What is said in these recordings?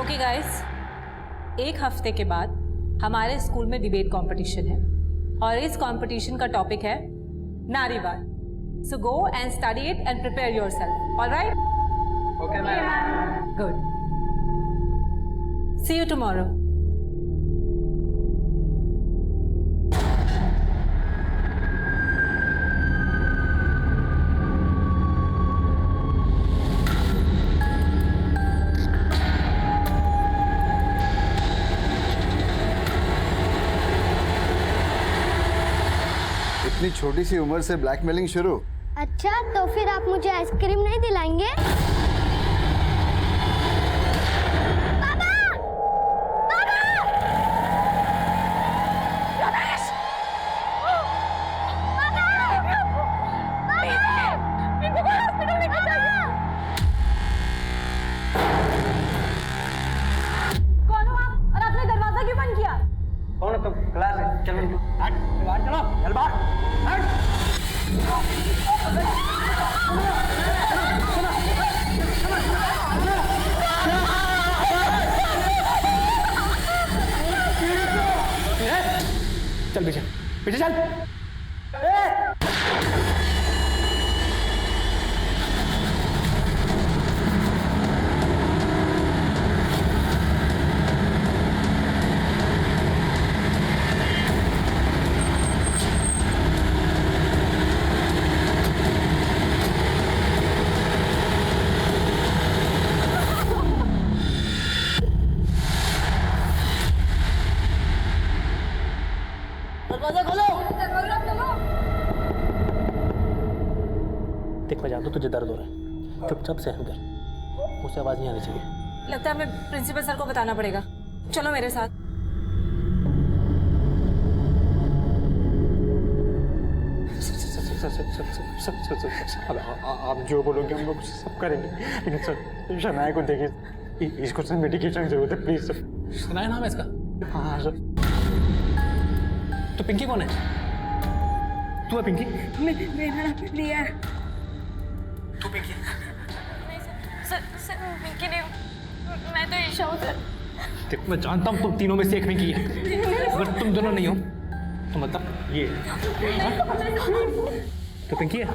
Okay guys, एक हफ्ते के बाद हमारे स्कूल में डिबेट कंपटीशन है और इस कंपटीशन का टॉपिक है नारीवाद। So go and study it and prepare yourself. Alright? Okay ma'am. Good. See you tomorrow. इतनी छोटी सी उम्र से ब्लैकमेलिंग शुरू? अच्छा, तो फिर आप मुझे आइसक्रीम नहीं दिलाएंगे? पापा! पापा! रमेश! पापा! इनको हॉस्पिटल लेकर जाइए। कौन हो आप और आपने दरवाजा क्यों बंद किया? कौन हो तुम? क्लास है, चलो बाहर चलो, चल बाहर। चल पीछे पीछे चल। दरवाजा खोलो। देख मैं जानता हूँ तुझे दर्द हो रहा है, चुपचाप सहन कर, मुझसे आवाज नहीं आनी चाहिए। लगता है हमें प्रिंसिपल सर को बताना पड़ेगा। चलो मेरे साथ। आप जो बोलोगे हम लोग सब करेंगे, लेकिन सर शनाया को देखिए, इसको सर मेडिकेशन की जरूरत है, प्लीज सर। शनाया नाम है इसका? हाँ सर। तो पिंकी कौन है? तू है पिंकी? मेरा नाम प्रिया है। तू पिंकी? सर पिंकी नहीं हूँ, मैं तो ईशा हूँ सर। देख मैं जानता हूँ तुम तीनों में से एक पिंकी है, अगर तुम दोनों नहीं हो तो मतलब ये तो पिंकी है। सर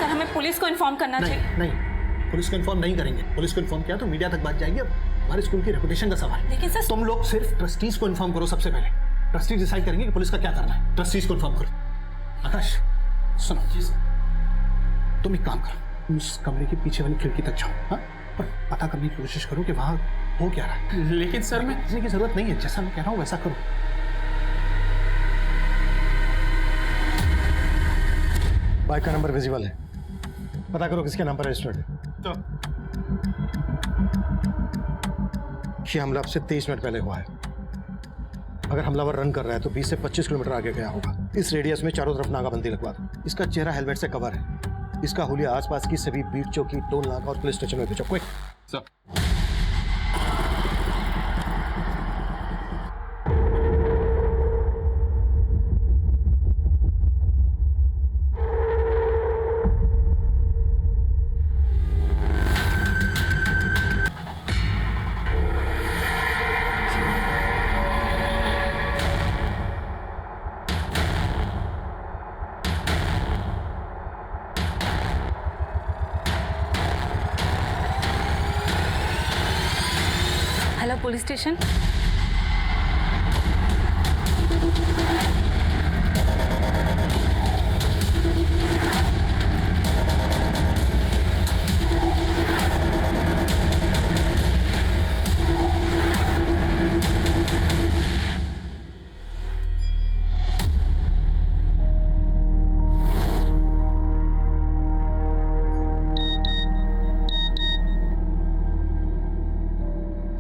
हमें पुलिस को इन्फॉर्म करना चाहिए। नहीं, पुलिस को इन्फॉर्म नहीं करेंगे। पुलिस को इन्फॉर्म किया तो मीडिया तक बात जाएगी। अब हमारे स्कूल की रेपुटेशन का सवाल है। लेकिन सर तुम लोग सिर्फ ट्रस्टीज को इन्फॉर्म करो सबसे पहले। ट्रस्टीज डिसाइड करेंगे कि पुलिस का क्या करना है। ट्रस्टीज को इन्फॉर्म करो। आकाश सुनो जी सर, तुम एक काम करो, उस कमरे के पीछे वाली खिड़की तक जाओ, हाँ? पर पता करने की कोशिश करो कि वहां हो क्या रहा है। लेकिन सर मैं की जरूरत नहीं है, जैसा मैं कह रहा हूँ वैसा करो। बाइक का नंबर विजिबल है, पता करो किसके नाम पर रजिस्टर्ड है। तो ये हमला आपसे 23 मिनट पहले हुआ है। अगर हमलावर रन कर रहा है तो 20 से 25 किलोमीटर आगे गया होगा। इस रेडियस में चारों तरफ नाकाबंदी लगवा दो। इसका चेहरा हेलमेट से कवर है। इसका हुलिया आसपास की सभी बीट चौकी, टोल नाका और पुलिस स्टेशन में भेजो। Quick sir. Hello police station.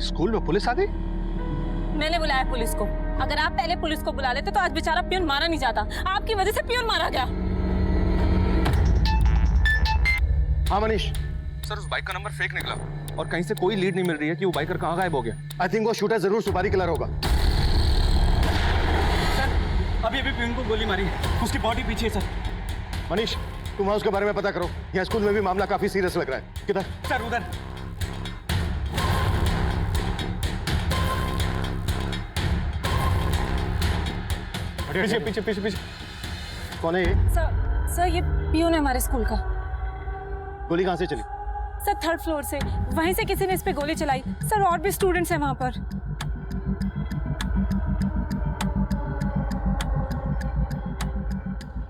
School में पुलिस आ गई? मैंने बुलाया पुलिस को। अगर आप पहले पुलिस को बुला लेते तो आज बेचारा पियून मारा नहीं जाता। आपकी वजह से पियून मारा गया। हाँ मनीष। सर उस बाइक का नंबर फेक निकला और कहीं से कोई लीड नहीं मिल रही है कि वो बाइकर कहाँ गायब हो गया। आई थिंक वो शूटर जरूर सुपारी किलर होगा। अभी अभी पिंक को गोली मारी है, उसकी बॉडी पीछे है सर। मनीष, तुम वहाँ उसके बारे में पता करो। यहाँ स्कूल में भी मामला काफी सीरियस लग रहा है। किधर? सर उधर। पीछे पीछे पीछे पीछे। कौन है ये? सर ये पियून है हमारे स्कूल का। गोली कहाँ से चली? सर 3rd फ्लोर से, वहीं से किसी ने इस पे गोली चलाई। सर और भी स्टूडेंट्स हैं वहां पर।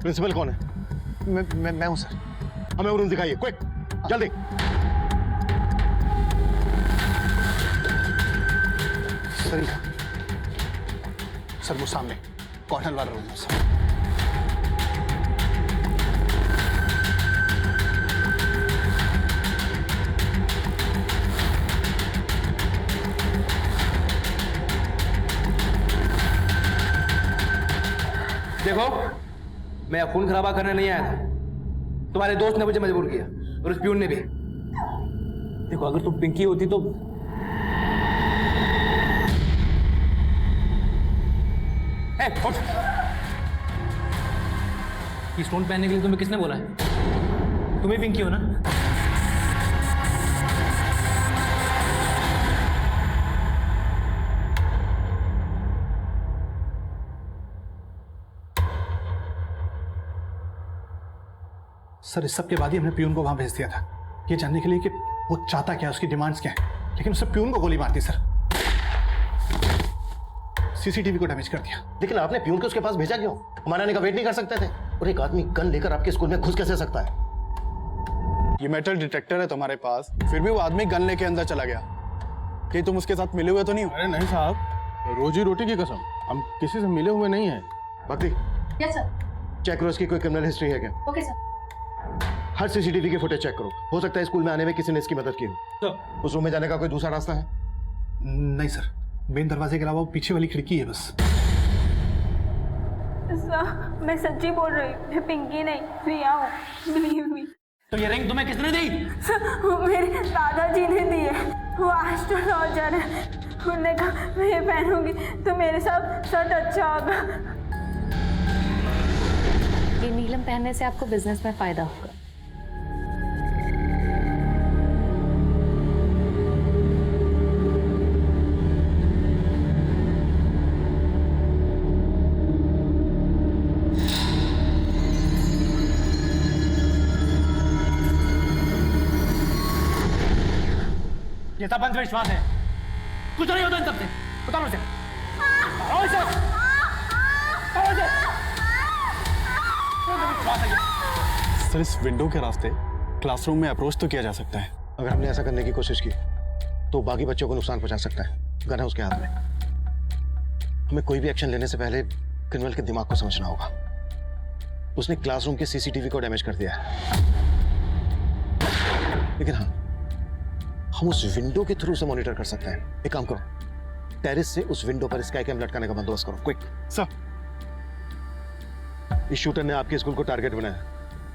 प्रिंसिपल कौन है? मैं हूं सर। हमें वो रूम दिखाइए, क्विक, जल्दी। सर सर वो सामने कॉर्नर वाला रूम है सर। देखो, मैं खून खराबा करने नहीं आया था। तुम्हारे दोस्त ने मुझे मजबूर किया और उस प्यून ने भी। देखो, अगर तुम पिंकी होती तो उठ। ये स्टोन पहनने के लिए तुम्हें किसने बोला है? तुम्हें पिंकी हो ना? सर इस सब के बाद ही हमने प्यून को वहां भेज दिया था, ये जानने के लिए कि वो चाहता क्या, उसकी डिमांड्स क्या है। लेकिन उसने प्यून को गोली मार दी सर। सीसीटीवी को डैमेज कर दिया। लेकिन आपने प्यून को उसके पास भेजा क्यों? हमारे आने का वेट नहीं कर सकते थे? और एक आदमी गन लेकर आपके स्कूल में घुस कैसे सकता है? ये मेटल डिटेक्टर है तुम्हारे पास, फिर भी वो आदमी गन लेके अंदर चला गया। कि तुम उसके साथ मिले हुए तो नहीं हो? अरे नहीं साहब, रोजी रोटी की कसम, हम किसी से मिले हुए नहीं हैं। भक्ति, यस सर। चेक करो इसकी कोई क्रिमिनल हिस्ट्री है क्या? Okay sir. हर सीसीटीवी की फुटेज चेक करो। हो सकता है स्कूल में आने में किसी ने इसकी मदद की हो। उस रूम में जाने का कोई दूसरा रास्ता है? नहीं सर, मेन दरवाजे के अलावा वो पीछे वाली खिड़की है बस। सर मैं सच्ची बोल रही हूँ, मैं पिंकी नहीं, प्रिया हूँ, बिलीव मी। तो ये रिंग तुम्हें किसने दी? वो मेरे दादाजी ने दी है, वो एस्ट्रोलॉजर है। उन्होंने कहा मैं ये पहनूंगी तो मेरे साथ सच अच्छा होगा। ये नीलम पहनने से आपको बिजनेस में फायदा होगा। ये सब अंधविश्वास है, कुछ नहीं होता इन सबसे। उतारो इसे, उतारो इसे, उतारो इसे। अंधविश्वास है ये। सर इस विंडो के रास्ते क्लासरूम में अप्रोच तो किया जा सकता है। अगर हमने ऐसा करने की कोशिश की तो बाकी बच्चों को नुकसान पहुंचा सकता है। गन है उसके हाथ में। हमें कोई भी एक्शन लेने से पहले क्रिमिनल के दिमाग को समझना होगा। उसने क्लासरूम के सीसीटीवी को डैमेज कर दिया है, लेकिन हाँ, हम उस विंडो के थ्रू से मॉनिटर कर सकते हैं। एक काम करो, टेरेस से उस विंडो पर स्काई कैम लटकाने का बंदोबस्त करो, क्विक। सर इस शूटर ने आपके स्कूल को टारगेट बनाया।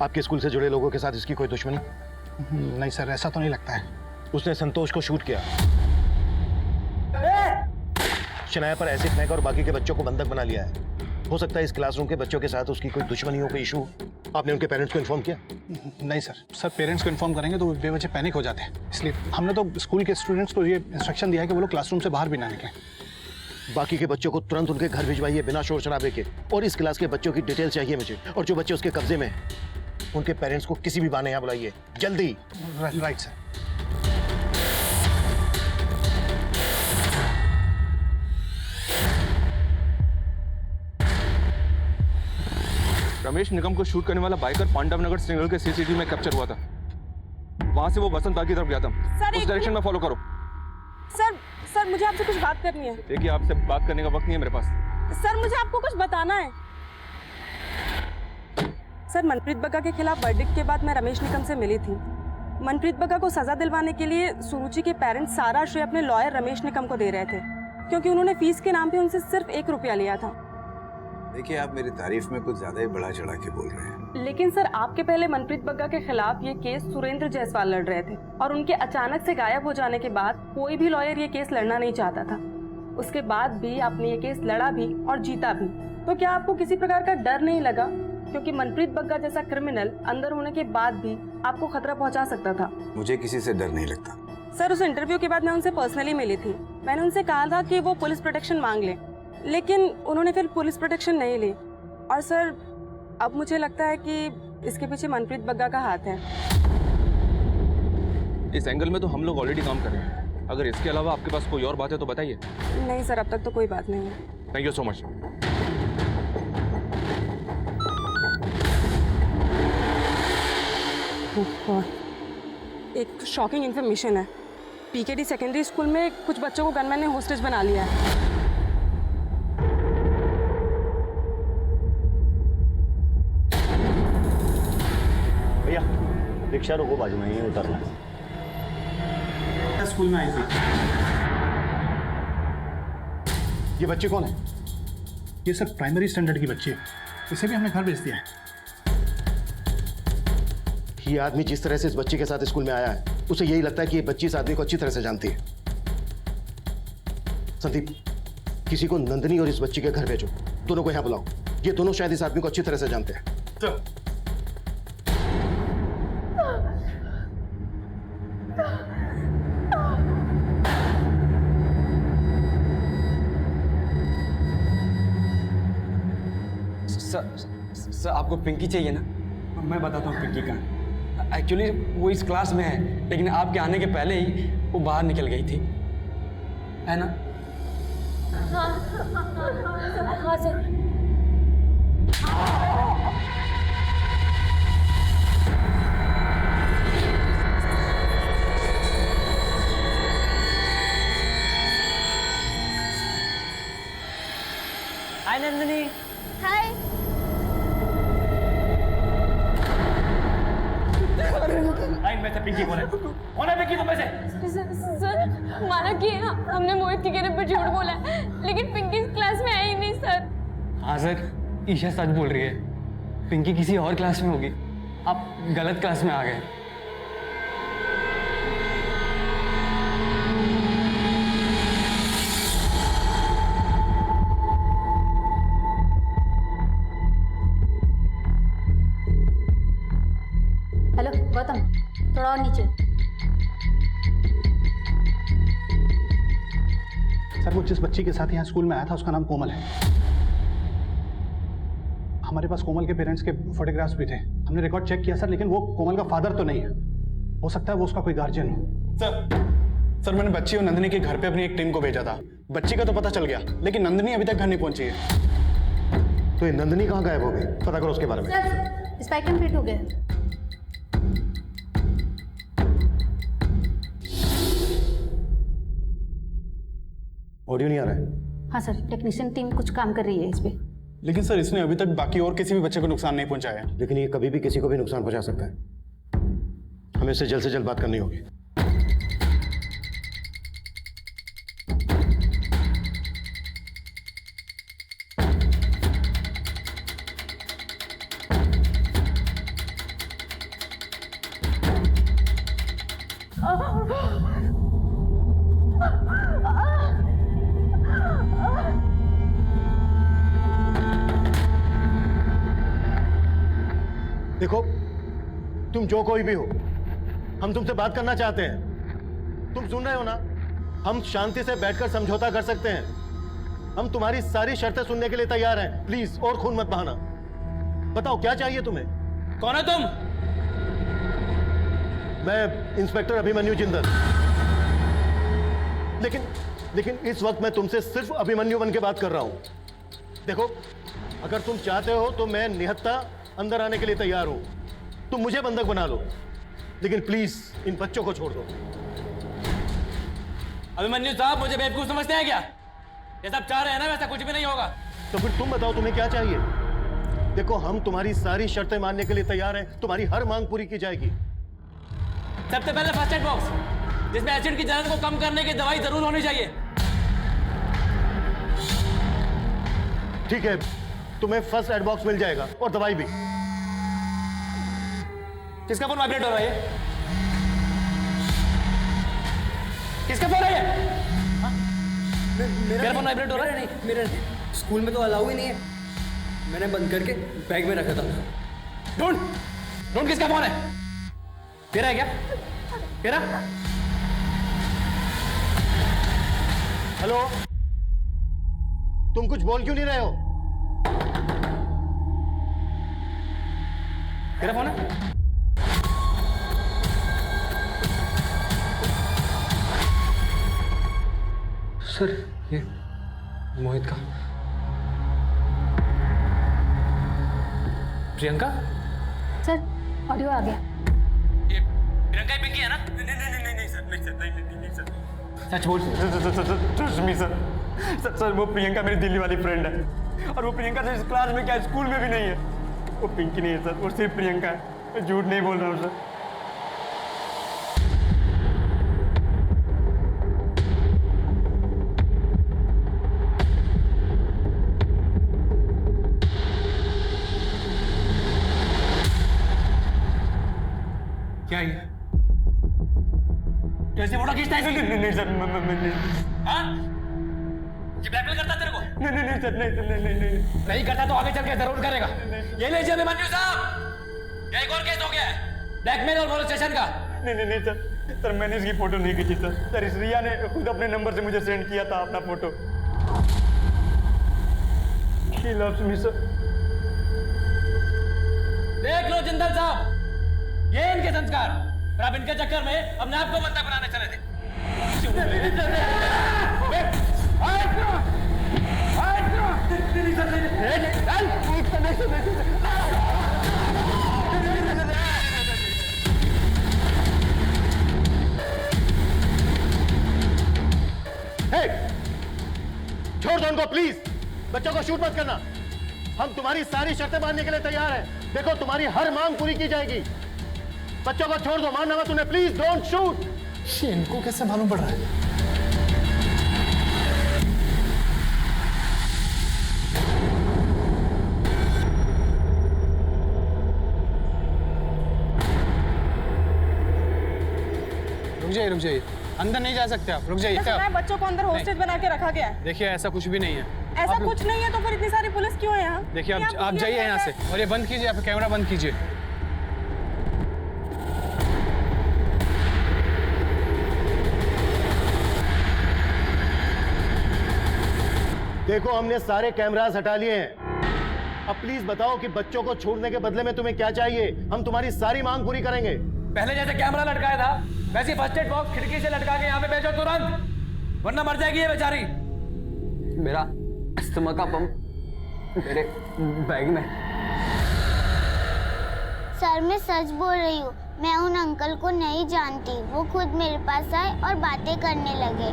आपके स्कूल से जुड़े लोगों के साथ इसकी कोई दुश्मनी? नहीं सर, ऐसा तो नहीं लगता है। उसने संतोष को शूट किया, शनाया पर एसिड फेंका और बाकी के बच्चों को बंधक बना लिया है। हो सकता है इस क्लासरूम के बच्चों के साथ उसकी कोई दुश्मनी हो, कोई इशू। आपने उनके पेरेंट्स को इन्फॉर्म किया? नहीं सर, पेरेंट्स को इन्फॉर्म करेंगे तो बेवजह पैनिक हो जाते हैं, इसलिए हमने तो स्कूल के स्टूडेंट्स को ये इंस्ट्रक्शन दिया है कि वो लोग क्लासरूम से बाहर भी ना निकलें। बाकी के बच्चों को तुरंत उनके घर भिजवाइए बिना शोर शराबे के। और इस क्लास के बच्चों की डिटेल चाहिए मुझे, और जो बच्चे उसके कब्जे में हैं उनके पेरेंट्स को किसी भी बहाने यहाँ बुलाइए, जल्दी। Right sir. रमेश निगम को शूट करने वाला बाइकर पांडव नगर सिग्नल के सीसीटीवी में कैप्चर हुआ था। वहां से वो बसंत बाग की तरफ गया था। उस डायरेक्शन में फॉलो करो। सर मुझे आपसे कुछ बात करनी है। देखिए, आपसे बात करने का वक्त नहीं है मेरे पास। सर मुझे आपको कुछ बताना है। सर मनप्रीत बग्गा के खिलाफ वर्डिक्ट के बाद मैं रमेश निगम से मिली थी। मनप्रीत बग्गा को सजा दिलवाने के लिए सुरुचि के पेरेंट्स सारा श्रेय अपने लॉयर रमेश निगम को दे रहे थे, क्योंकि उन्होंने फीस के नाम पे उनसे सिर्फ 1 रुपया लिया था। देखिए, आप मेरी तारीफ में कुछ ज्यादा ही बढ़ा चढ़ा के बोल रहे हैं। लेकिन सर आपके पहले मनप्रीत बग्गा के खिलाफ ये केस सुरेंद्र जायसवाल लड़ रहे थे, और उनके अचानक से गायब हो जाने के बाद कोई भी लॉयर ये केस लड़ना नहीं चाहता था। उसके बाद भी आपने ये केस लड़ा भी और जीता भी। तो क्या आपको किसी प्रकार का डर नहीं लगा, क्योंकि मनप्रीत बग्गा जैसा क्रिमिनल अंदर होने के बाद भी आपको खतरा पहुंचा सकता था? मुझे किसी से डर नहीं लगता। सर, उस इंटरव्यू के बाद मैं उनसे पर्सनली मिली थी। मैंने उनसे कहा था कि वो पुलिस प्रोटेक्शन मांग लें, लेकिन उन्होंने फिर पुलिस प्रोटेक्शन नहीं ली। और सर, अब मुझे लगता है कि इसके पीछे मनप्रीत बग्गा का हाथ है। इस एंगल में तो हम लोग ऑलरेडी काम कर रहे हैं। अगर इसके अलावा आपके पास कोई और बात है तो बताइए। नहीं सर, अब तक तो कोई बात नहीं है। Thank you so much. एक शॉकिंग इन्फॉर्मेशन है। पीकेडी सेकेंडरी स्कूल में कुछ बच्चों को गनमैन ने होस्टेज बना लिया है। भैया रिक्शा रोको, बाजू में ही उतरना है। स्कूल में आई थी। ये बच्चे कौन है? ये सर प्राइमरी स्टैंडर्ड की बच्ची है, इसे भी हमने घर भेज दिया है। ये आदमी जिस तरह से इस बच्ची के साथ स्कूल में आया है, उसे यही लगता है कि ये बच्ची इस आदमी को अच्छी तरह से जानती है। संदीप, किसी को नंदिनी और इस बच्ची के घर भेजो, दोनों को यहां बुलाओ। ये दोनों शायद इस आदमी को अच्छी तरह से जानते हैं। सर, आपको पिंकी चाहिए ना? मैं बताता हूँ पिंकी कहाँ। एक्चुअली वो इस क्लास में है, लेकिन आपके आने के पहले ही वो बाहर निकल गई थी, है ना? हाँ सर। हाय नंदिनी। हाय। लाइन में से पिंकी कौन है? कौन है पिंकी तुम में से? सर, माना कि हमने मोहित के कहने पर झूठ बोला है, लेकिन पिंकी इस क्लास में आई ही नहीं सर। हाँ सर, ईशा सच बोल रही है। पिंकी किसी और क्लास में होगी। आप गलत क्लास में आ गए। हेलो गौतम, थोड़ा और नीचे। सर, वो जिस बच्ची के साथ यहाँ स्कूल में आया था उसका नाम कोमल है। हमारे पास कोमल के पेरेंट्स के फोटोग्राफ्स भी थे, हमने रिकॉर्ड चेक किया सर, लेकिन वो कोमल का फादर तो नहीं है। हो सकता है वो उसका कोई गार्जियन हो। सर मैंने बच्ची और नंदिनी के घर पे अपनी एक टीम को भेजा था। बच्ची का तो पता चल गया, लेकिन नंदिनी अभी तक घर नहीं पहुंची है। तो ये नंदिनी कहाँ गायब हो गई? पता करो उसके बारे में। सर, स्पेक्ट्रम फिट हो गया। ऑडियो नहीं आ रहा है? हाँ सर, टेक्नीशियन टीम कुछ काम कर रही है इस पे। लेकिन सर इसने अभी तक बाकी और किसी भी बच्चे को नुकसान नहीं पहुंचाया। लेकिन ये कभी भी किसी को भी नुकसान पहुंचा सकता है। हमें इससे जल्द से जल्द बात करनी होगी। देखो, तुम जो कोई भी हो, हम तुमसे बात करना चाहते हैं। तुम सुन रहे हो ना? हम शांति से बैठकर समझौता कर सकते हैं। हम तुम्हारी सारी शर्तें सुनने के लिए तैयार हैं। प्लीज और खून मत बहाना। बताओ क्या चाहिए तुम्हें? कौन है तुम? मैं इंस्पेक्टर अभिमन्यु जिंदल। लेकिन इस वक्त मैं तुमसे सिर्फ अभिमन्यु बन के बात कर रहा हूं। देखो, अगर तुम चाहते हो तो मैं निहत्था अंदर आने के लिए तैयार हूं। तुम मुझे बंधक बना लो, लेकिन प्लीज इन बच्चों को छोड़ दो। अभिमन्यु साहब, मुझे बेवकूफ समझते हैं क्या? जैसा आप चाह रहे हैं ना वैसा कुछ भी नहीं होगा। तो फिर तुम बताओ तुम्हें क्या चाहिए? देखो, हम तुम्हारी सारी शर्तें मानने के लिए तैयार हैं। तुम्हारी हर मांग पूरी की जाएगी। सबसे पहले फर्स्ट एड बॉक्स, जिसमें एसिड की जलन को कम करने की दवाई जरूर होनी चाहिए। ठीक है, तुम्हें फर्स्ट एड बॉक्स मिल जाएगा और दवाई भी। किसका फोन वाइब्रेट हो रहा है? किसका फोन है ये? मेरा फोन वाइब्रेट हो रहा है? नहीं, मेरा स्कूल में तो अलाउ ही नहीं है। मैंने बंद करके बैग में रखा था। ढूंढ ढूंढ, किसका फोन है? तेरा है क्या? तेरा? हेलो, तुम कुछ बोल क्यों नहीं रहे हो? तेरा फोन है? सर, ये मोहित का। प्रियंका? सर ऑडियो आ गया। ये प्रियंका ही पिंकी है ना? नहीं सर, नहीं सर, नहीं सर। सच बोल। ट्रस्ट मी सर, वो प्रियंका मेरी दिल्ली वाली फ्रेंड है, और वो प्रियंका सिर्फ इस क्लास में क्या स्कूल में भी नहीं है। वो पिंकी नहीं है सर, वो सिर्फ प्रियंका है। मैं झूठ नहीं बोल रहा हूँ सर। क्या ये? कैसे फोटो खींचता है? नहीं सर, हाँ? ये ब्लैकमेल करता तेरे को? नहीं सर, नहीं। नहीं करता तो आगे चल के जरूर करेगा। ये लीजिए अभिमन्यु साहब, ये एक और केस हो गया है, ब्लैकमेल और मोलेस्टेशन का। नहीं सर, मैंने इसकी फोटो नहीं खींची सर, इस रिया ने खुद अपने नंबर से मुझे सेंड किया था अपना photo. She loves me sir. देख लो जिंदल साहब, ये इनके संस्कार, और अब इनके चक्कर में अपने आप को बंदा बनाने चले थे। छोड़ दो उनको प्लीज, बच्चों को शूट मत करना। हम तुम्हारी सारी शर्तें मानने के लिए तैयार हैं। देखो, तुम्हारी हर मांग पूरी की जाएगी। बच्चों को छोड़ दो, मानना मत उन्हें, प्लीज डोंट शूट। इनको कैसे मालूम पड़ रहा है? रुक जाइए, अंदर नहीं जा सकते आप, रुक जाइए। सुना है बच्चों को अंदर हॉस्टेज बना के रखा गया है। देखिए, ऐसा कुछ भी नहीं है। ऐसा कुछ नहीं है तो फिर इतनी सारी पुलिस क्यों है यहाँ? देखिए, आप जाइए यहाँ से, और ये बंद कीजिए, आप कैमरा बंद कीजिए। देखो, हमने सारे कैमरास हटा लिए हैं। अब प्लीज बताओ कि बच्चों को छोड़ने के बदले में तुम्हें क्या चाहिए? हम तुम्हारी सारी मांग पूरी करेंगे। पहले जैसे कैमरा लटकाया था, वैसे फर्स्ट एड बॉक्स खिड़की से लटका के यहाँ पे भेजो तुरंत, वरना मर जाएगी ये बेचारी। मेरा अस्थमा का पंप मेरे बैग में। सर मैं सच बोल रही हूँ, मैं उन अंकल को नहीं जानती। वो खुद मेरे पास आए और बातें करने लगे।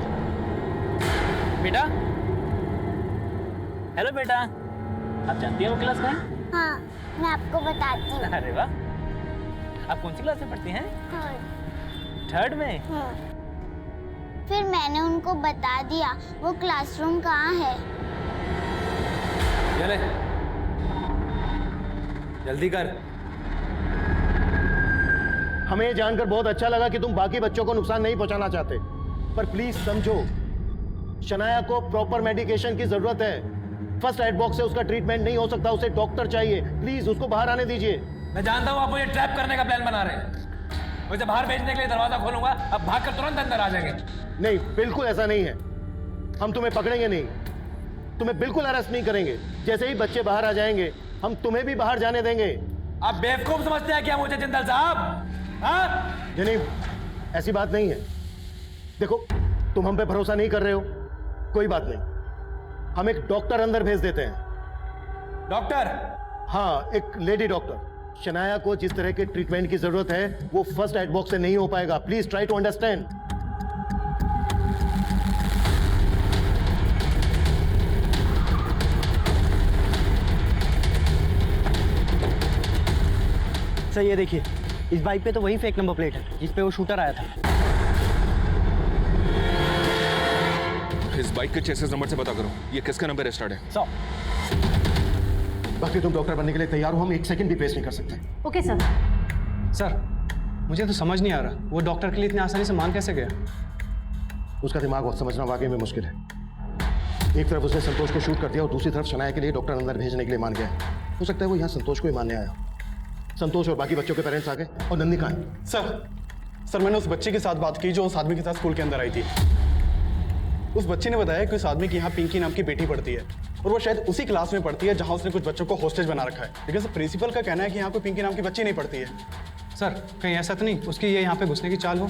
बेटा, हेलो बेटा, आप जानती हैं वो क्लास कहाँ है? हाँ, मैं आपको बताती हूँ। अरे वाह, आप कौन सी क्लास में पढ़ती हैं? थर्ड में? फिर मैंने उनको बता दिया वो क्लासरूम कहाँ है। चले, जल्दी कर। हमें ये जानकर बहुत अच्छा लगा कि तुम बाकी बच्चों को नुकसान नहीं पहुंचाना चाहते, पर प्लीज समझो, शनाया को प्रॉपर मेडिकेशन की जरूरत है। फर्स्ट एड बॉक्स से उसका ट्रीटमेंट नहीं हो सकता, उसे डॉक्टर चाहिए। प्लीज उसको बाहर आने दीजिए। मैं जानता हूँ आप मुझे ट्रैप करने का प्लान बना रहे हैं। मुझे बाहर भेजने के लिए दरवाजा खोलूंगा, अब भागकर तुरंत अंदर आ जाएंगे। नहीं, बिल्कुल ऐसा नहीं है। हम तुम्हें पकड़ेंगे नहीं, तुम्हें बिल्कुल अरेस्ट नहीं करेंगे। जैसे ही बच्चे बाहर आ जाएंगे, हम तुम्हें भी बाहर जाने देंगे। आप बेवकूफ समझते हैं क्या मुझे जिंदल साहब? हाँ? नहीं, ऐसी बात नहीं है। देखो, तुम हम पे भरोसा नहीं कर रहे हो, कोई बात नहीं, हम एक डॉक्टर अंदर भेज देते हैं। डॉक्टर? हाँ, एक लेडी डॉक्टर। शनाया को जिस तरह के ट्रीटमेंट की जरूरत है, वो फर्स्ट एड बॉक्स से नहीं हो पाएगा। Please try to understand. Sir ये देखिए, इस बाइक पे तो वही फेक नंबर प्लेट है जिस पे वो शूटर आया था। इस बाइक के चेसिस नंबर से पता करो, ये किसका नंबर रजिस्टर्ड है? 100। बाकी तुम डॉक्टर बनने के लिए तैयार हो, हम एक सेकंड भी वेस्ट नहीं कर सकते। Okay sir. सर, मुझे तो समझ नहीं आ रहा, वो डॉक्टर के लिए इतनी आसानी से मान कैसे गया? उसका दिमाग बहुत समझना वाकई में मुश्किल है। एक तरफ उसने संतोष को शूट कर दिया और दूसरी तरफ शनाया के लिए डॉक्टर अंदर भेजने के लिए मान गया। हो सकता है वो यहाँ संतोष को ही मानने आया। संतोष और बाकी बच्चों के पेरेंट्स आ गए और नंदी कहाँ है? सर मैंने उस बच्चे के साथ बात की जो उस आदमी के साथ स्कूल के अंदर आई थी। उस बच्चे ने बताया कि उस आदमी की यहाँ पिंकी नाम की बेटी पढ़ती है और वो शायद उसी क्लास में पढ़ती है जहाँ उसने कुछ बच्चों को हॉस्टेज बना रखा है। लेकिन सर प्रिंसिपल का कहना है कि यहाँ कोई पिंकी नाम की बच्ची नहीं पढ़ती है। सर कहीं ऐसा तो नहीं उसकी ये यहाँ पे घुसने की चाल हो?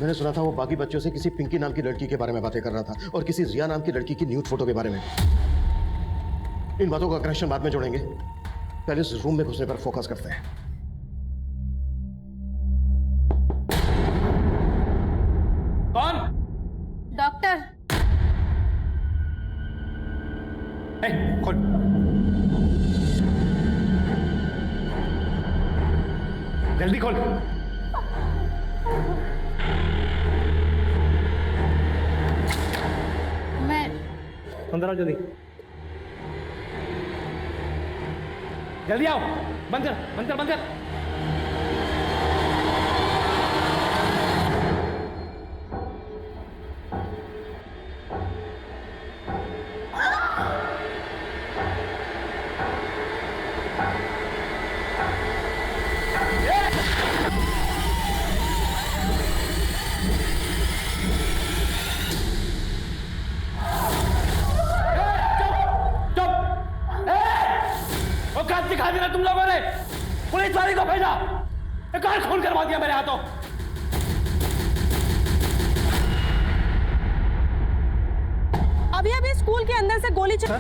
मैंने सुना था वो बाकी बच्चों से किसी पिंकी नाम की लड़की के बारे में बातें कर रहा था और किसी रिया नाम की लड़की की न्यूड फोटो के बारे में। इन बातों का कनेक्शन बाद में जोड़ेंगे, पहले इस रूम में घुसने पर फोकस करते हैं। कौन? डॉक्टर। खोल। जल्दी खोल। मैं अंदर आओ जल्दी। जल्दी आओ। बंद कर बंद कर बंद कर। दिखा दिया तुम लोगों ने, पुलिस वाले को भेजा, कार खून करवा दिया मेरे हाथों। अभी अभी स्कूल के अंदर से गोली चल।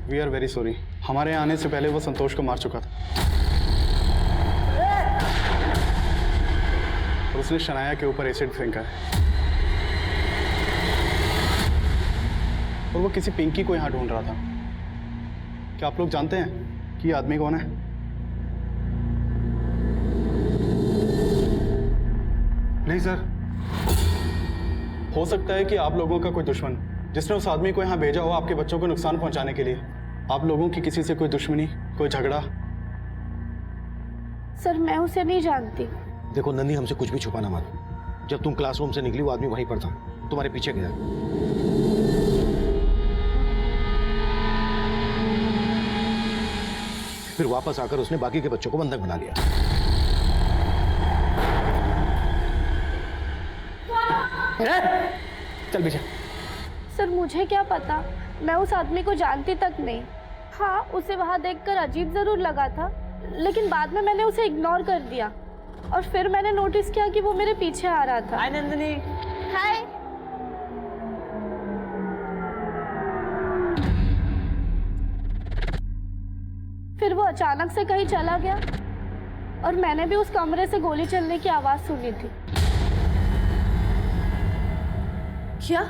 वी आर वेरी सॉरी, हमारे यहाँ आने से पहले वो संतोष को मार चुका था और उसने शनाया के ऊपर एसिड फेंका है और वो किसी पिंकी को यहाँ ढूंढ रहा था। क्या आप लोग जानते हैं कि ये आदमी कौन है? नहीं सर। हो सकता है कि आप लोगों का कोई दुश्मन जिसने उस आदमी को यहाँ भेजा हो आपके बच्चों को नुकसान पहुंचाने के लिए। आप लोगों की किसी से कोई दुश्मनी, कोई झगड़ा? सर मैं उसे नहीं जानती। देखो नंदी, हमसे कुछ भी छुपाना मत। जब तुम क्लासरूम से निकली वो आदमी वहीं पर था, तुम्हारे पीछे गया। फिर वापस आकर उसने बाकी के बच्चों को बंधक बना लिया। चल पीछे। सर मुझे क्या पता, मैं उस आदमी को जानती तक नहीं। हाँ उसे वहाँ देखकर अजीब जरूर लगा था, लेकिन बाद में मैंने उसे इग्नोर कर दिया और फिर मैंने नोटिस किया कि वो मेरे पीछे आ रहा था। हाय नंदिनी। हाय। फिर वो अचानक से कहीं चला गया और मैंने भी उस कमरे से गोली चलने की आवाज सुनी थी। क्या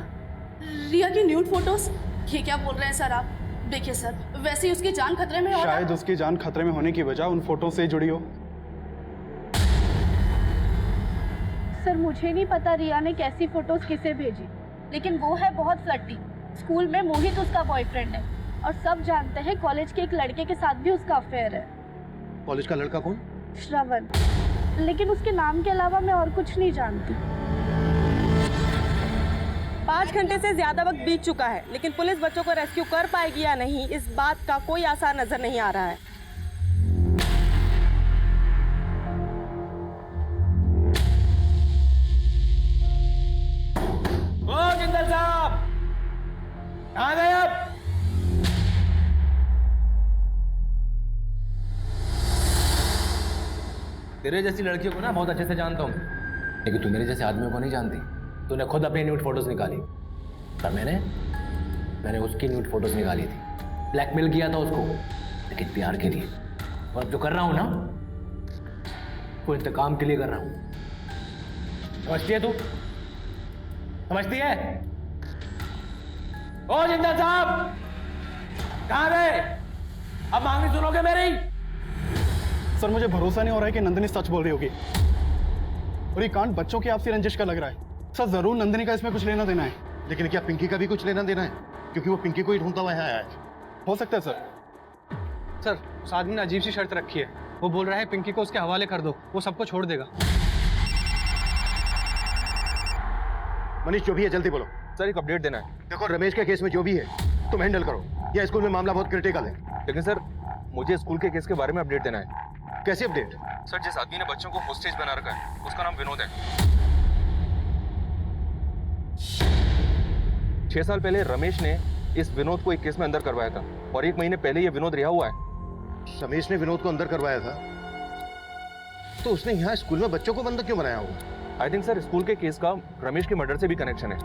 रिया की न्यूड फोटोज? ये क्या बोल रहे हैं सर आप? देखिए सर, वैसे ही उसकी जान खतरे में है। शायद उसकी जान खतरे में होने की वजह उन फोटो से जुड़ी हो। सर मुझे नहीं पता रिया ने कैसी फोटोज किसे भेजी, लेकिन वो है बहुत फ्लर्टी। स्कूल में मोहित उसका बॉयफ्रेंड है और सब जानते हैं कॉलेज के एक लड़के के साथ भी उसका अफेयर है। कॉलेज का लड़का कौन? श्रवण। लेकिन उसके नाम के अलावा मैं और कुछ नहीं जानती। 5 घंटे से ज्यादा वक्त बीत चुका है, लेकिन पुलिस बच्चों को रेस्क्यू कर पाएगी या नहीं, इस बात का कोई आसार नजर नहीं आ रहा है। ओ जिंदल साहब, कहाँ गए आप? तेरे जैसी लड़कियों को ना बहुत अच्छे से जानता हूँ, लेकिन तू मेरे जैसे आदमियों को नहीं जानती। तूने खुद अपनी न्यूड फोटोज निकाली पर मैंने उसकी न्यूड फोटोज निकाली थी। ब्लैकमेल किया था उसको, लेकिन प्यार के लिए। और जो कर रहा हूँ ना, वो इंतकाम के लिए कर रहा हूँ। समझती है तू? समझती है? ओ जिंदल साहब, कहाँ गए? अब मांगनी सुनोगे मेरी? सर मुझे भरोसा नहीं हो रहा है कि नंदिनी सच बोल रही होगी और ये कांड बच्चों की आपसी रंजिश का लग रहा है। सर जरूर नंदिनी का इसमें कुछ लेना देना है। लेकिन क्या पिंकी का भी कुछ लेना देना है? क्योंकि वो पिंकी को ही ढूंढता हुआ यहाँ आया है। हो सकता है सर। सर उस आदमी ने अजीब सी शर्त रखी है। वो बोल रहा है पिंकी को उसके हवाले कर दो, वो सबको छोड़ देगा। मनीष जो भी है जल्दी बोलो। सर एक अपडेट देना है। देखो रमेश के केस में जो भी है तुम हैंडल करो, या स्कूल में मामला बहुत क्रिटिकल है। लेकिन सर मुझे स्कूल के केस के बारे में अपडेट देना है। कैसे अपडेट? सर जिस आदमी ने बच्चों को होस्टेज बना रखा है उसका नाम विनोद है। 6 साल पहले रमेश ने इस विनोद को एक केस में अंदर करवाया था और 1 महीने पहले ये विनोद रिहा हुआ है। रमेश ने विनोद को अंदर करवाया था तो उसने यहाँ स्कूल में बच्चों को बंधक क्यों बनाया होगा? आई थिंक सर स्कूल के केस का रमेश के मर्डर से भी कनेक्शन है।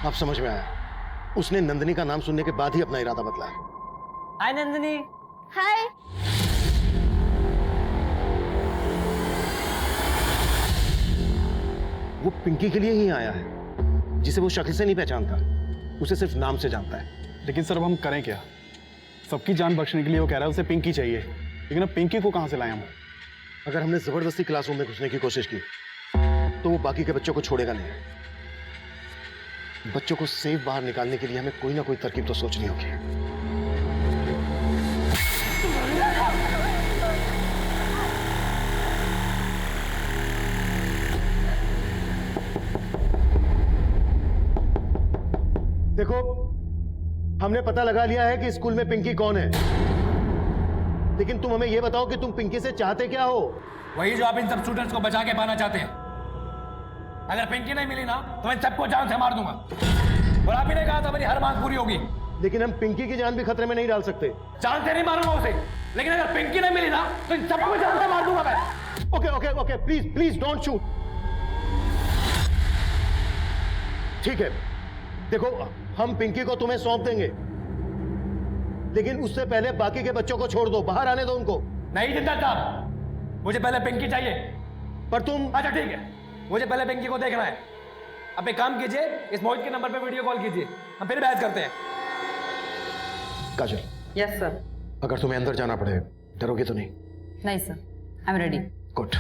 अब समझ में आया, उसने नंदिनी का नाम सुनने के बाद ही अपना इरादा बदला। हाय नंदिनी। हाय। वो पिंकी के लिए ही आया है, जिसे वो शक्ल से नहीं पहचानता, उसे सिर्फ नाम से जानता है। लेकिन सर अब हम करें क्या? सबकी जान बख्शने के लिए वो कह रहा है उसे पिंकी चाहिए, लेकिन अब पिंकी को कहां से लाएं हम? अगर हमने जबरदस्ती क्लासरूम में घुसने की कोशिश की तो वो बाकी के बच्चों को छोड़ेगा नहीं। बच्चों को सेफ बाहर निकालने के लिए हमें कोई ना कोई तरकीब तो सोचनी होगी। देखो, हमने पता लगा लिया है कि स्कूल में पिंकी कौन है, लेकिन तुम हमें यह बताओ कि तुम पिंकी से चाहते क्या हो? वही जो आप इन सब स्टूडेंट्स को बचा के पाना चाहते हैं। अगर पिंकी नहीं मिली ना तो मैं सबको जान से मार दूंगा। और आप ही ने कहा था मेरी हर मांग पूरी होगी। लेकिन हम पिंकी की जान भी खतरे में नहीं डाल सकते। जान से नहीं मारूंगा उसे, लेकिन अगर पिंकी नहीं मिली ना तो इन सबको जान से मार दूंगा मैं। Okay okay okay, please please don't shoot. ठीक है, देखो हम पिंकी को तुम्हें सौंप देंगे, लेकिन उससे पहले बाकी के बच्चों को छोड़ दो, बाहर आने दो उनको। नहीं जिंदल साहब, मुझे पहले पिंकी चाहिए। पर तुम... अच्छा ठीक है, मुझे पहले पिंकी को देखना है। अब एक काम कीजिए, इस मोहित के नंबर पे वीडियो कॉल कीजिए, हम फिर बहस करते हैं। काजल। Yes sir. अगर तुम्हें अंदर जाना पड़े डरोगे तो नहीं? नहीं sir, I am ready. Good,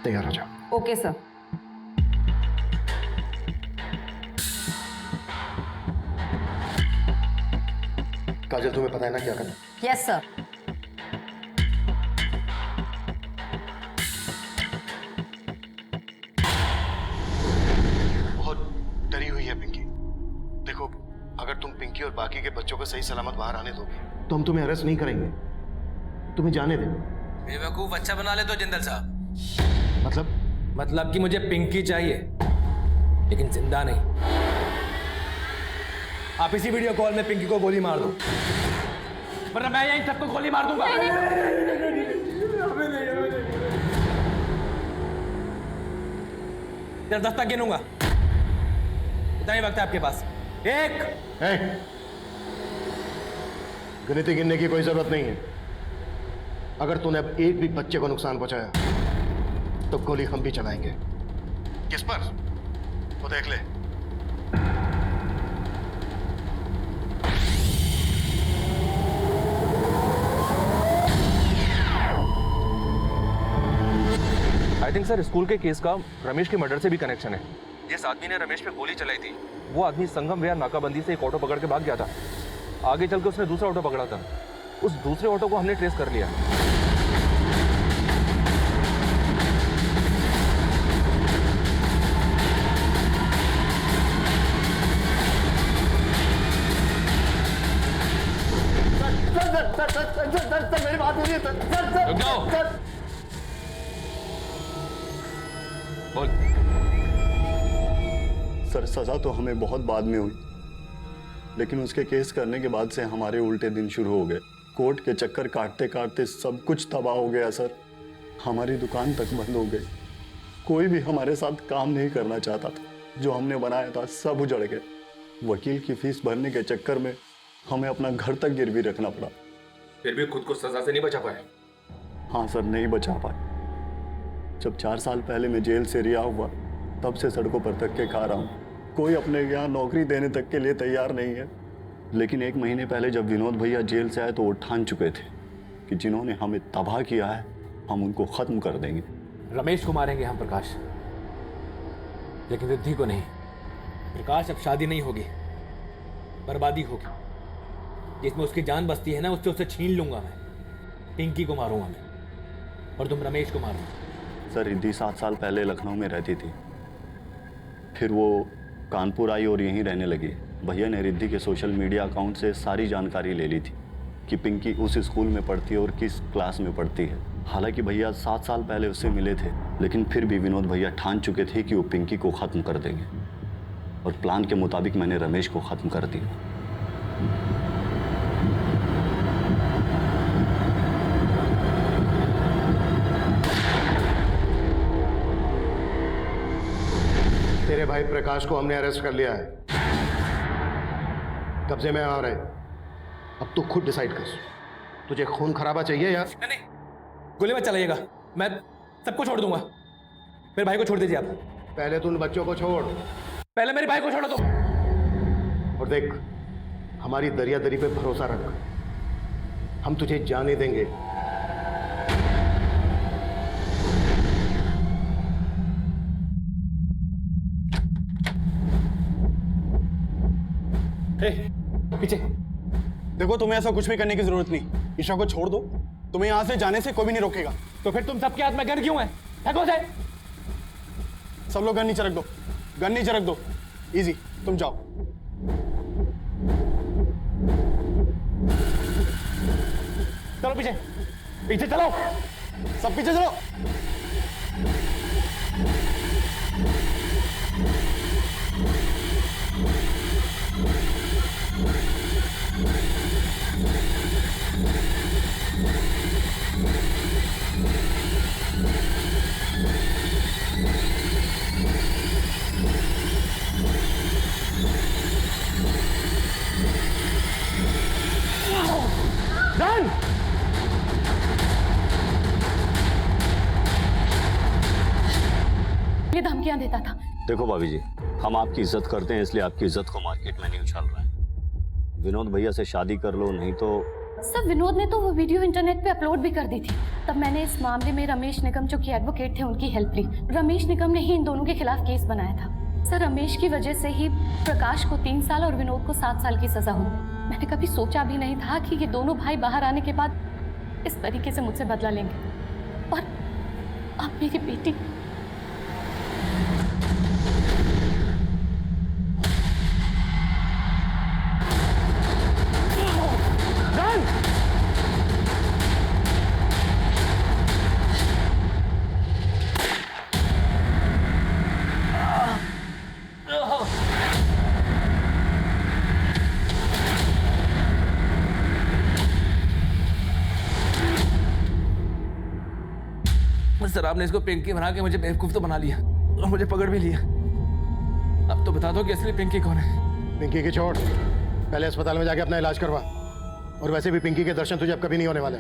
तैयार हो जाओ। Okay sir. काजल तुम्हें पता है ना क्या करना? Yes sir. डरी हुई है पिंकी। देखो, अगर तुम पिंकी और बाकी के बच्चों को सही सलामत बाहर आने दोगे तो हम तुम्हें अरेस्ट नहीं करेंगे, तुम्हें जाने दें। बेवकूफ अच्छा बना ले तो जिंदल साहब। मतलब कि मुझे पिंकी चाहिए, लेकिन जिंदा नहीं। आप इसी वीडियो कॉल में पिंकी को गोली मार दो, वरना मैं यहीं सबको गोली मार दूंगा। इधर 10 तक गिनूंगा, इतना ही वक्त है आपके पास। 1। गिनती गिनने की कोई जरूरत नहीं है। अगर तूने अब एक भी बच्चे को नुकसान पहुंचाया तो गोली हम भी चलाएंगे। किस पर? वो देख ले। आई थिंक सर स्कूल के केस का रमेश के मर्डर से भी कनेक्शन है। जिस आदमी ने रमेश पे गोली चलाई थी वो आदमी संगम विहार नाकाबंदी से एक ऑटो पकड़ के भाग गया था। आगे चल के उसने दूसरा ऑटो पकड़ा था। उस दूसरे ऑटो को हमने ट्रेस कर लिया। सर मेरी बात सुनिए सर। रुक जाओ। बोल। सर सजा तो हमें बहुत बाद में हुई, लेकिन उसके केस करने के बाद से हमारे उल्टे दिन शुरू हो गए। कोर्ट के चक्कर काटते काटते सब कुछ तबाह हो गया सर। हमारी दुकान तक बंद हो गई। कोई भी हमारे साथ काम नहीं करना चाहता था। जो हमने बनाया था सब उजड़ गए। वकील की फीस भरने के चक्कर में हमें अपना घर तक गिरवी रखना पड़ा। फिर भी खुद को सजा से नहीं बचा पाए? हाँ सर, नहीं बचा पाए। जब 4 साल पहले मैं जेल से रिहा हुआ तब से सड़कों पर धक्के खा रहा हूँ। कोई अपने यहाँ नौकरी देने तक के लिए तैयार नहीं है। लेकिन 1 महीने पहले जब विनोद भैया जेल से आए तो वो ठान चुके थे कि जिन्होंने हमें तबाह किया है हम उनको ख़त्म कर देंगे। रमेश को मारेंगे हम प्रकाश, लेकिन रिद्धि को नहीं। प्रकाश अब शादी नहीं होगी, बर्बादी होगी। जिसमें उसकी जान बसती है ना, उससे उसे छीन लूंगा मैं। पिंकी को मारूंगा मैं, और तुम रमेश को मारूंगा। सर रिद्धि 7 साल पहले लखनऊ में रहती थी, फिर वो कानपुर आई और यहीं रहने लगी। भैया ने रिद्धि के सोशल मीडिया अकाउंट से सारी जानकारी ले ली थी कि पिंकी उस स्कूल में पढ़ती है और किस क्लास में पढ़ती है। हालांकि भैया 7 साल पहले उससे मिले थे, लेकिन फिर भी विनोद भैया ठान चुके थे कि वो पिंकी को ख़त्म कर देंगे, और प्लान के मुताबिक मैंने रमेश को ख़त्म कर दिया। तेरे भाई प्रकाश को हमने अरेस्ट कर लिया है, कब्जे में आ रहे। अब तू खुद डिसाइड कर, तुझे खून खराबा चाहिए या नहीं, गोली मत चलाइएगा, मैं सबको छोड़ दूंगा। मेरे भाई को छोड़ दीजिए आप। पहले तू उन बच्चों को छोड़, पहले मेरे भाई को छोड़ो तुम। और देख, हमारी दरियादरी पे भरोसा रख, हम तुझे जाने देंगे। पीछे देखो, तुम्हें ऐसा कुछ भी करने की जरूरत नहीं। ईशा को छोड़ दो, तुम्हें यहाँ से जाने से कोई भी नहीं रोकेगा। तो फिर तुम सबके हाथ में गन क्यों है? फेंको से। सब लोग गन नीचे रख दो, गन नीचे रख दो। इजी, तुम जाओ। चलो पीछे, पीछे चलो, सब पीछे चलो। Done! ये धमकियां देता था। देखो भाभी जी, हम आपकी इज्जत करते हैं, इसलिए आपकी इज्जत को मार्केट में नहीं उछाल रहे हैं। विनोद भैया से शादी कर लो, नहीं तो। सर विनोद ने तो वो वीडियो इंटरनेट पे अपलोड भी कर दी थी। तब मैंने इस मामले में रमेश निगम जो कि एडवोकेट थे उनकी हेल्प ली। रमेश निगम ने ही इन दोनों के खिलाफ केस बनाया था। सर रमेश की वजह से ही प्रकाश को 3 साल और विनोद को 7 साल की सजा हुई। मैंने कभी सोचा भी नहीं था कि ये दोनों भाई बाहर आने के बाद इस तरीके से मुझसे बदला लेंगे। और अब मेरी बेटी। सर आपने इसको पिंकी बना के मुझे बेवकूफ तो बना लिया और मुझे पकड़ भी लिया। अब तो बता दो कि असली पिंकी कौन है। पिंकी की छोड़, पहले अस्पताल में जाके अपना इलाज करवा। और वैसे भी पिंकी के दर्शन तुझे अब कभी नहीं होने वाले।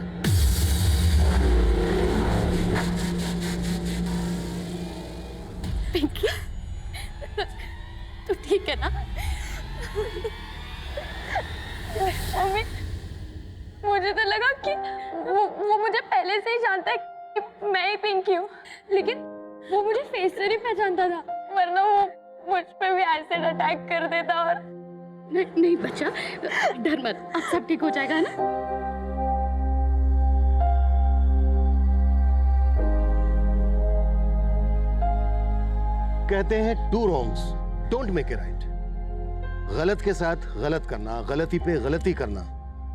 पिंकी तू ठीक है ना? मम्मी मुझे तो लगा कि वो मुझे पहले से ही जानता है कि मैं ही पिंकी हूँ, लेकिन वो मुझे फेस से नहीं पहचानता था, वरना वो मुझ पे भी एसिड अटैक कर देता। और नहीं बच्चा, डर मत, अब सब ठीक हो जाएगा ना। कहते हैं 2 wrongs don't make a right। गलत के साथ गलत करना, गलती पे गलती करना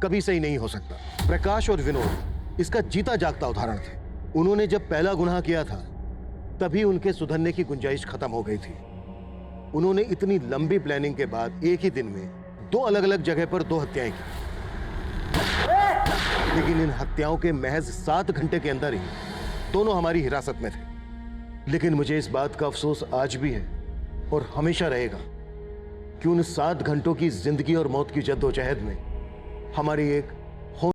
कभी सही नहीं हो सकता। प्रकाश और विनोद इसका जीता जागता उदाहरण थे। उन्होंने जब पहला गुनाह किया था तभी उनके सुधरने की गुंजाइश खत्म हो गई थी। उन्होंने इतनी लंबी प्लानिंग के बाद एक ही दिन में 2 अलग अलग जगह पर 2 हत्याएं की, लेकिन इन हत्याओं के महज 7 घंटे के अंदर ही दोनों हमारी हिरासत में थे। लेकिन मुझे इस बात का अफसोस आज भी है और हमेशा रहेगा कि उन 7 घंटों की जिंदगी और मौत की जद्दोजहद में हमारी एक